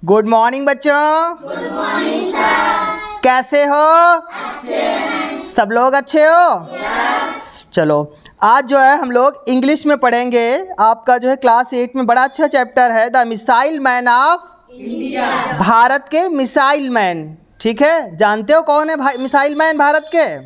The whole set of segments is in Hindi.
गुड मॉर्निंग बच्चों। Good morning sir. कैसे हो? अच्छे हैं। सब लोग अच्छे हो? यस। चलो आज जो है हम लोग इंग्लिश में पढ़ेंगे। आपका जो है क्लास 8 में बड़ा अच्छा चैप्टर है the missile man of India. Bharat के मिसाइल मैन। ठीक है, जानते हो कौन है मिसाइल मैन भारत के?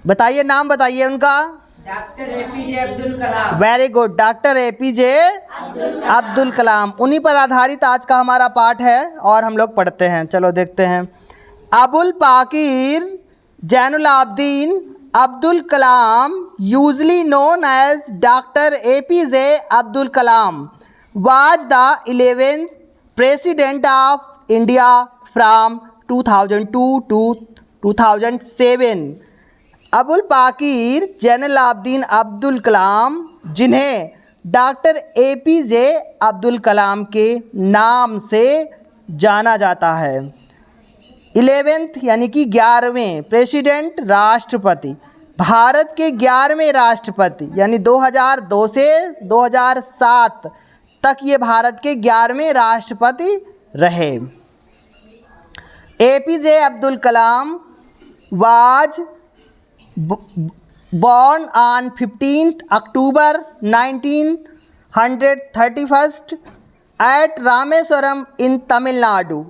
बताइए, नाम बताइए उनका। Doctor APJ Abdul Kalam. Very good, doctor APJ Abdul Kalam. उन्हीं पर आधारित आज का हमारा पाठ है और हम लोग पढ़ते हैं। चलो देखते हैं। Abul Pakir Jainulabdeen Abdul Kalam, usually known as doctor APJ Abdul Kalam, was the 11th president of India from 2002 to 2007। Abul Pakir Jainulabdeen Abdul कलाम, जिन्हें डॉक्टर एपीजे अब्दुल कलाम के नाम से जाना जाता है। 11th यानी कि 11वें प्रेसिडेंट, राष्ट्रपति, भारत के 11वें राष्ट्रपति, यानी 2002 से 2007 तक ये भारत के 11वें राष्ट्रपति रहे। APJ Abdul Kalam was born on 15th October 1931 at Rameswaram in Tamil Nadu।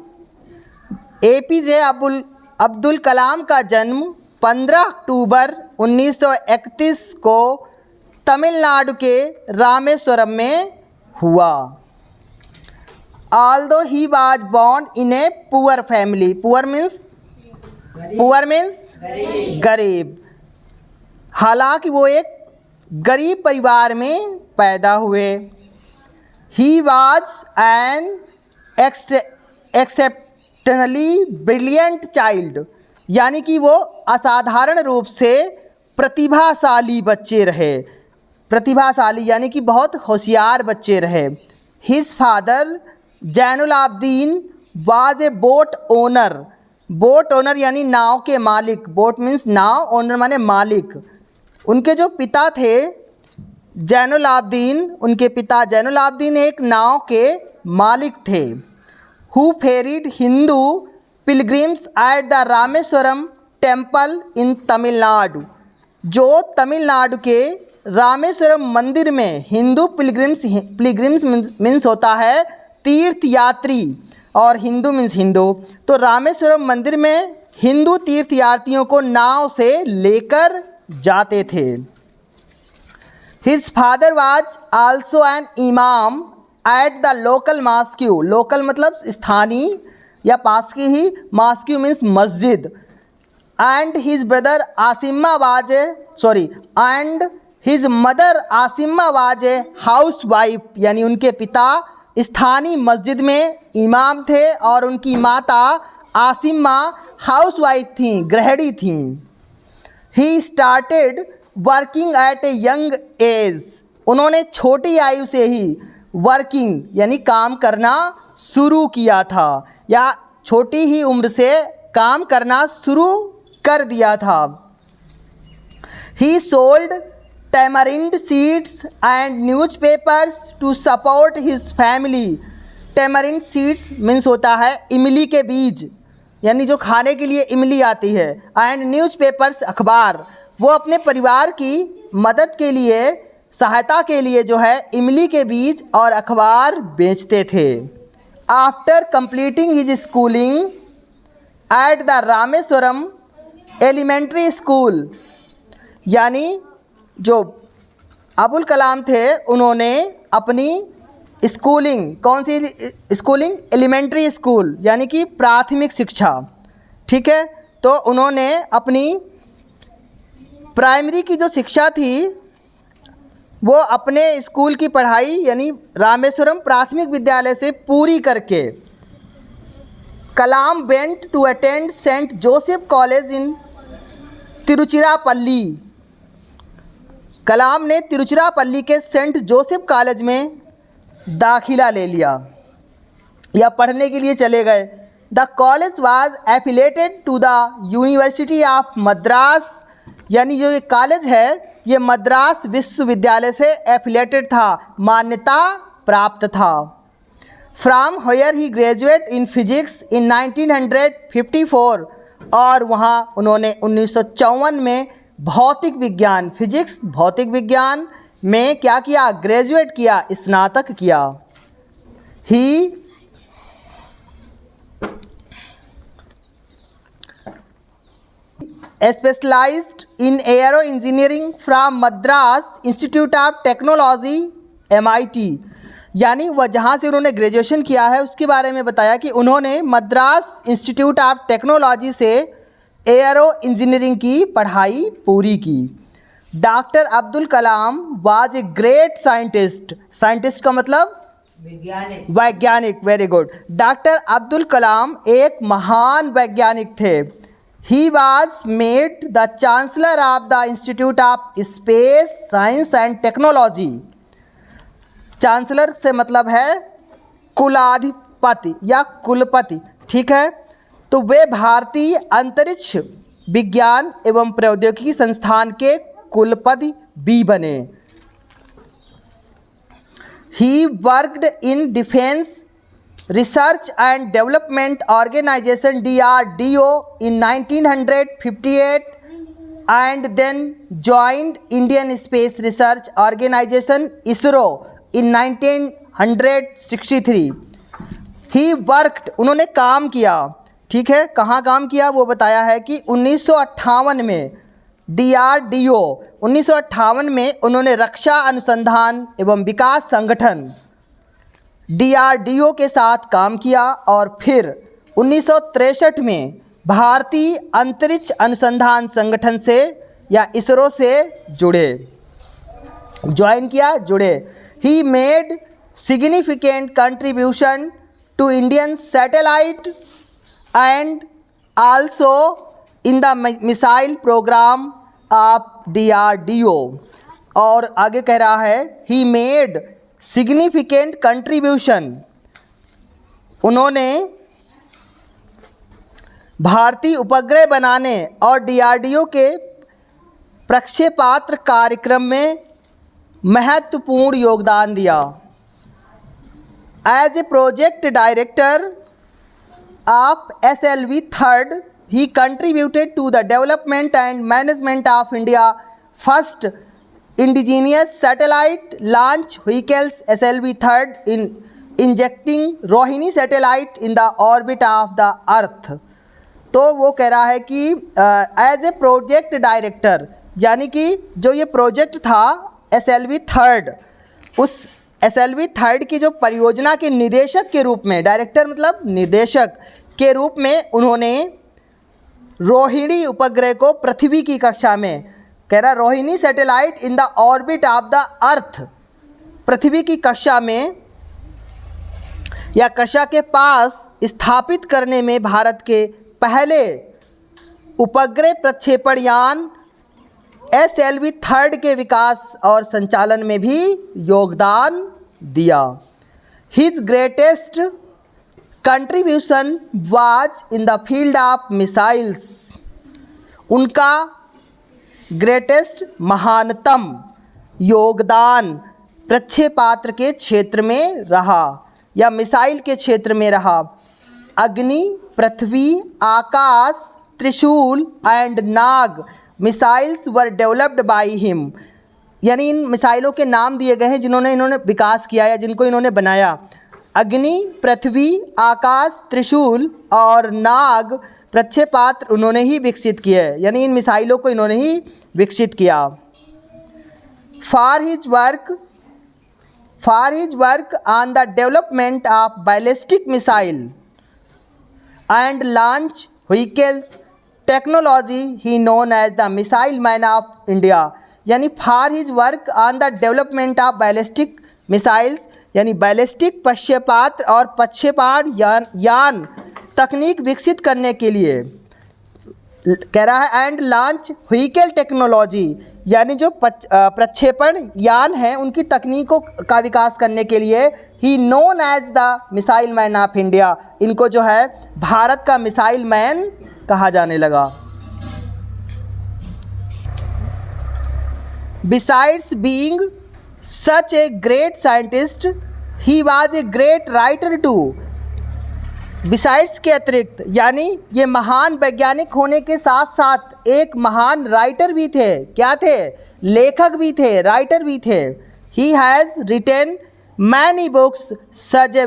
APJ Abdul Kalam का जन्म 15 अक्टूबर 1931 को तमिलनाडु के रामेश्वरम में हुआ। Although he was born in a poor family, poor means गरीब। हालांकि वो एक गरीब परिवार में पैदा हुए। He was an exceptionally brilliant child, यानी कि वो असाधारण रूप से प्रतिभाशाली बच्चे रहे। प्रतिभाशाली यानी कि बहुत होशियार बच्चे रहे। His father Zainul Abedin was a boat owner। Boat owner यानी नाव के मालिक। बोट मीन्स नाव, ओनर माने मालिक। उनके जो पिता थे जैनुल आबदीन, उनके पिता जैनुल आबदीन एक नाव के मालिक थे। Who ferried Hindu pilgrims at the Rameswaram temple in Tamil Nadu, जो तमिलनाडु के रामेश्वरम मंदिर में हिंदू पिलग्रिम्स मीन्स होता है तीर्थ यात्री, और हिंदू मीन्स हिंदू। तो रामेश्वरम मंदिर में हिंदू तीर्थयात्रियों को नाव से लेकर जाते थे। His father was also an imam at the local mosque. Local मतलब स्थानीय या पास की ही, मॉस्क्यू मीन्स मस्जिद। And his brother Asima was and his mother Asima was a housewife, यानी उनके पिता स्थानीय मस्जिद में इमाम थे और उनकी माता आसिमा हाउस वाइफ थी, गृहिणी थी। He started working at a young age. उन्होंने छोटी आयु से ही वर्किंग यानी काम करना शुरू किया था, या छोटी ही उम्र से काम करना शुरू कर दिया था। ही sold tamarind seeds and newspapers to support his family। tamarind seeds means होता है इमली के बीज, यानी जो खाने के लिए इमली आती है। एंड न्यूज़पेपर्स अखबार, वो अपने परिवार की मदद के लिए, सहायता के लिए जो है इमली के बीज और अखबार बेचते थे। After completing his schooling at the Rameswaram elementary school, यानी जो अबुल कलाम थे उन्होंने अपनी स्कूलिंग, कौन सी स्कूलिंग? एलिमेंट्री स्कूल यानी कि प्राथमिक शिक्षा। ठीक है, तो उन्होंने अपनी प्राइमरी की जो शिक्षा थी वो अपने स्कूल की पढ़ाई यानी रामेश्वरम प्राथमिक विद्यालय से पूरी करके Kalam went to attend Saint Joseph college in Tiruchirappalli. Kalam ने तिरुचिरापल्ली के सेंट जोसेफ कॉलेज में दाखिला ले लिया या पढ़ने के लिए चले गए। The college was affiliated to the university of Madras, यानी जो ये कॉलेज है ये मद्रास विश्वविद्यालय से एफिलेटेड था, मान्यता प्राप्त था। From where he graduate in physics in 1954, और वहाँ उन्होंने 1954 में भौतिक विज्ञान, फिजिक्स भौतिक विज्ञान में क्या किया, ग्रेजुएट किया, स्नातक किया। He specialized in aero engineering from Madras institute of technology MIT, यानी वह जहाँ से उन्होंने ग्रेजुएशन किया है उसके बारे में बताया कि उन्होंने मद्रास इंस्टीट्यूट ऑफ टेक्नोलॉजी से एरो इंजीनियरिंग की पढ़ाई पूरी की। Doctor Abdul Kalam was a great scientist, scientist का मतलब वैज्ञानिक, वैज्ञानिक, very good. Doctor Abdul Kalam एक महान वैज्ञानिक थे। He was made the chancellor of the institute of space science and technology. Chancellor से मतलब है कुलाधिपति या कुलपति, ठीक है। तो वे भारतीय अंतरिक्ष विज्ञान एवं प्रौद्योगिकी संस्थान के कुलपति भी बने। He worked in defence research and development organisation DRDO in 1958 and then joined Indian Space Research Organization ISRO in 1963. He worked, उन्होंने काम किया, ठीक है। कहाँ काम किया वो बताया है कि 1958 में DRDO 1958 में उन्होंने रक्षा अनुसंधान एवं विकास संगठन DRDO के साथ काम किया और फिर 1963 में भारतीय अंतरिक्ष अनुसंधान संगठन से या इसरो से जुड़े, ज्वाइन किया, जुड़े। He made significant contribution to Indian satellite and also in the missile programme of DRDO। और आगे कह रहा है ही मेड सिग्निफिकेंट कंट्रीब्यूशन, उन्होंने भारतीय उपग्रह बनाने और DRDO के प्रक्षेपास्त्र कार्यक्रम में महत्वपूर्ण योगदान दिया। As a project director of SLV 3rd he contributed to the development and management of India first indigenous satellite launch vehicles SLV 3rd in injecting Rohini satellite in the orbit of the earth। तो वो कह रहा है कि एज ए प्रोजेक्ट डायरेक्टर, यानी कि जो ये प्रोजेक्ट था SLV 3rd, उस SLV 3rd की जो परियोजना के निदेशक के रूप में, डायरेक्टर मतलब निदेशक के रूप में उन्होंने रोहिणी उपग्रह को पृथ्वी की कक्षा में, कह रहा Rohini satellite in the orbit of the earth, पृथ्वी की कक्षा में या कक्षा के पास स्थापित करने में भारत के पहले उपग्रह प्रक्षेपण यान SLV 3rd के विकास और संचालन में भी योगदान दिया। His greatest contribution was in the field of missiles, उनका ग्रेटेस्ट महानतम योगदान प्रक्षेपास्त्र के क्षेत्र में रहा या मिसाइल के क्षेत्र में रहा। अग्नि, पृथ्वी, आकाश, त्रिशूल and Nag missiles were developed by him, यानी इन मिसाइलों के नाम दिए गए हैं जिन्होंने इन्होंने विकास किया या जिनको इन्होंने बनाया। अग्नि, पृथ्वी, आकाश, त्रिशूल और नाग प्रक्षेपास्त्र उन्होंने ही विकसित किए, यानी इन मिसाइलों को इन्होंने ही विकसित किया। For his work on the development of ballistic missile and launch vehicles technology he known as the missile man of India, यानी for his work on the development of ballistic missiles, यानी बैलिस्टिक प्रक्षेपास्त्र और प्रक्षेपण यान तकनीक विकसित करने के लिए कह रहा है। एंड लॉन्च व्हीकल टेक्नोलॉजी, यानी जो प्रक्षेपण यान हैं उनकी तकनीकों का विकास करने के लिए he known as the missile man of India, इनको जो है भारत का मिसाइल मैन कहा जाने लगा। Besides being such a great scientist he was a great writer too, besides के अतिरिक्त, यानी ये महान वैज्ञानिक होने के साथ साथ एक महान राइटर भी थे। क्या थे? लेखक भी थे, राइटर भी थे। He has retain many books such A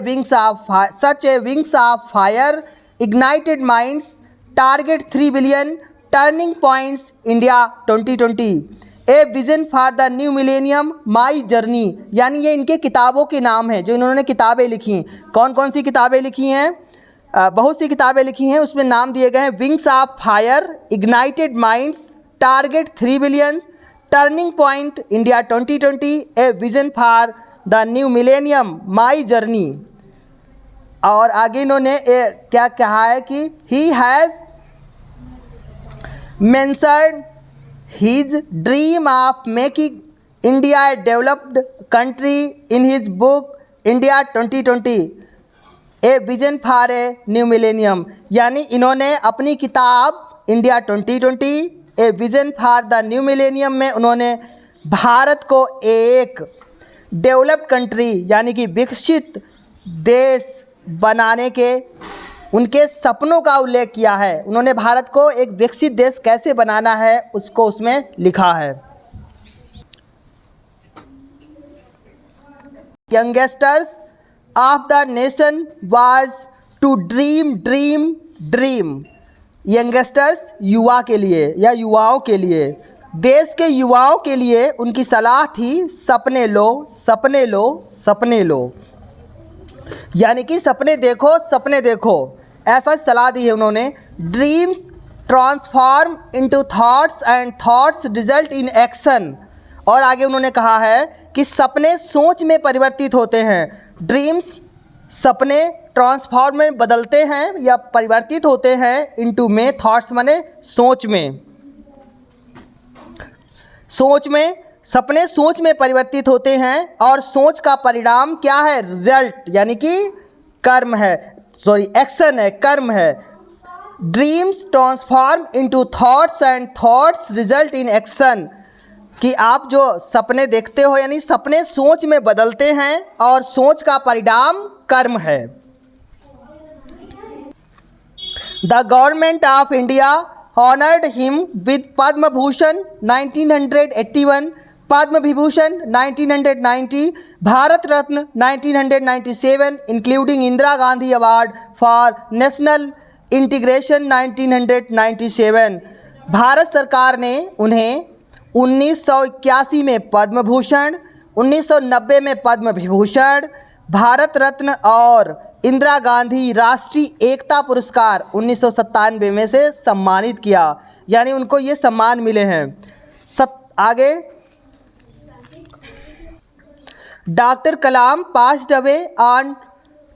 wings of fire, ignited minds, target 3 billion, turning points, India 2020, a vision for the new millennium, my journey. यानी ये इनके किताबों के नाम हैं जो इन्होंने किताबें लिखी। कौन कौन सी किताबें लिखी हैं? बहुत सी किताबें लिखी हैं, उसमें नाम दिए गए हैं wings of fire, ignited minds, target 3 billion, turning point, India 2020, a vision for the new millennium, my journey. और आगे इन्होंने क्या कहा है कि he has mentioned his dream of making India A developed country in his book India 2020, a vision for a new millennium. यानी इन्होंने अपनी किताब India 2020 a vision for the new millennium में उन्होंने भारत को एक डेवलप्ड कंट्री यानी कि विकसित देश बनाने के उनके सपनों का उल्लेख किया है। उन्होंने भारत को एक विकसित देश कैसे बनाना है उसको उसमें लिखा है। Youngsters of the nation was to dream. Youngsters युवा के लिए या युवाओं के लिए, देश के युवाओं के लिए उनकी सलाह थी सपने लो, सपने लो, सपने लो। यानी कि सपने देखो, सपने देखो, ऐसा सलाह दी है उन्होंने। Dreams transform into thoughts and thoughts result in action. और आगे उन्होंने कहा है कि सपने सोच में परिवर्तित होते हैं। ड्रीम्स सपने ट्रांसफॉर्म में बदलते हैं या परिवर्तित होते हैं इनटू में, थॉट्स माने सोच में। सोच में, सपने सोच में परिवर्तित होते हैं और सोच का परिणाम क्या है? रिजल्ट, यानी कि कर्म है, एक्शन है, कर्म है। Dreams transform into thoughts and thoughts result in action, कि आप जो सपने देखते हो यानी सपने सोच में बदलते हैं और सोच का परिणाम कर्म है। The government of India honored him with Padma Bhushan 1981, Padma Vibhushan 1990, Bharat Ratna 1997, including Indira Gandhi Award for National Integration 1997। Bharat सरकार ने उन्हें 1981 में पद्म भूषण, 1990 में पद्म विभूषण, भारत रत्न और इंदिरा गांधी राष्ट्रीय एकता पुरस्कार 1997 में से सम्मानित किया। यानी उनको ये सम्मान मिले हैं। आगे doctor Kalam passed away on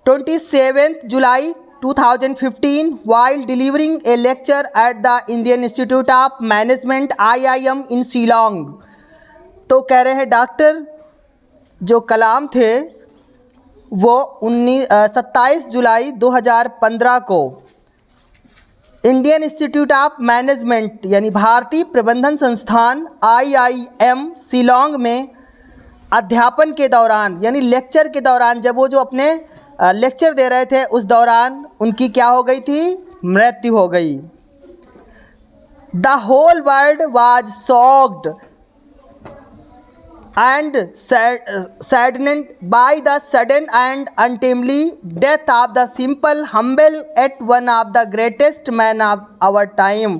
27 July 2015 while delivering a lecture at the Indian Institute of Management IIM in Shillong. तो कह रहे हैं डॉक्टर जो कलाम थे वो 27 जुलाई 2015 को इंडियन इंस्टीट्यूट ऑफ मैनेजमेंट यानी भारतीय प्रबंधन संस्थान IIM शिलोंग में अध्यापन के दौरान यानी लेक्चर के दौरान, जब वो जो अपने लेक्चर दे रहे थे उस दौरान उनकी क्या हो गई थी? मृत्यु हो गई। The whole world was shocked and saddened by the sudden and untimely death of the simple, humble at one of the greatest men of our time।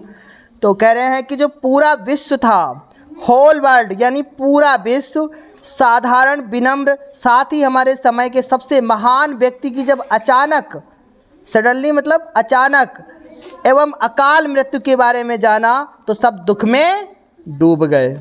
तो कह रहे हैं कि जो पूरा विश्व था, होल वर्ल्ड यानी पूरा विश्व, साधारण, विनम्र, साथ ही हमारे समय के सबसे महान व्यक्ति की जब अचानक, सडनली मतलब अचानक एवं अकाल मृत्यु के बारे में जाना तो सब दुख में डूब गए।